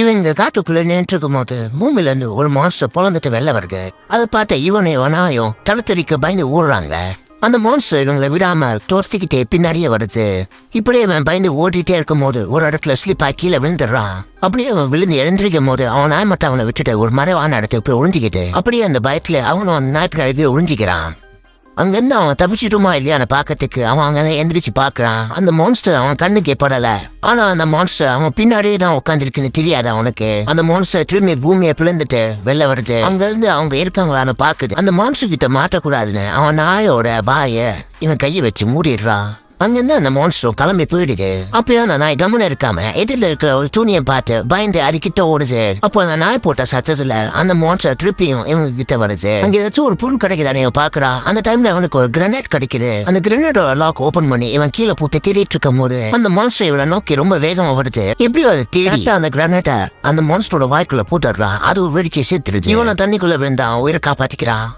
இவன் இந்த காட்டுக்குள்ள நின்று இருக்கும் போது பூமியில இருந்து ஒரு மான்ஸ்டர் பொழந்துட்டு வெளில வருது. அதை பார்த்த இவனையும் தடுத்தறிக்க பயந்து ஓடுறாங்க. அந்த மான்ஸ்டர் இவங்களை விடாம துரத்திக்கிட்டே பின்னாடியே வருது. இப்படியே அவன் பயந்து ஓடிட்டே இருக்கும் போது ஒரு இடத்துல ஸ்லிப்பா கீழே விழுந்துடுறான். அப்படியே அவன் விழுந்து எழுந்திருக்கும் போது அவன் நாய் மட்டும் அவனை விட்டுட்டு ஒரு மறைவான இடத்துக்கு போய் ஒழிஞ்சிக்கிட்டு அப்படியே அந்த பயத்துல அவனும் அந்த நாய் பின்னாடி போய் ஒழிஞ்சிக்கிறான். அங்கிருந்து அவன் தப்பிச்சிட்டுமா இல்லையா பாக்கிறதுக்கு அவன் அங்க எந்திரிச்சு பாக்குறான். அந்த மான்ஸ்டர் அவன் கண்ணுக்கு படல. ஆனா அந்த மான்ஸ்டர் அவன் பின்னாடியே தான் உட்காந்துருக்குன்னு தெரியாது அவனுக்கு. அந்த மான்ஸ்டர் திரும்பி பூமியை பிளந்துட்டு வெளில வருது. அங்க இருந்து அவங்க இருக்காங்களான்னு பாக்குது. அந்த மான்ஸ்டர் கிட்ட மாட்டக்கூடாதுன்னு அவன் நாயோட பாய இவன் கையை வச்சு மூடிடுறான். அங்கிருந்து அந்த மான்ஸ்டர் கிளம்பி போயிடுது. அப்பயும் அந்த நாய் கம்முன்னு இருக்காம எதிரில இருக்கிற ஒரு துணியை பார்த்து பயந்து அது கிட்ட ஓடுது. அப்போ அந்த நாய் போட்ட சத்தத்துல அந்த மான்ஸ்டர் திருப்பியும் இவங்க கிட்ட வருது. அங்க ஏதாச்சும் ஒரு பொருள் கிடைக்குதானே பாக்குறா. அந்த டைம்ல அவனுக்கு ஒரு கிரனேட் கிடைக்குது. அந்த கிரனேட்டோட லாக் ஓபன் பண்ணி இவன் கீழே போட்டு தேடிட்டு இருக்கும் போது அந்த மான்ஸ்டர் இவனை நோக்கி ரொம்ப வேகமா வருது. எப்படியோ அதை தேடி அந்த கிரனேட்டை அந்த மான்ஸ்டரோட வாய்க்குள்ள போட்டுடுறான். அது வெடிச்சு சேர்த்துருது. இவனை தண்ணிக்குள்ள விழுந்தா உயிரை காப்பாத்திக்கிறான்.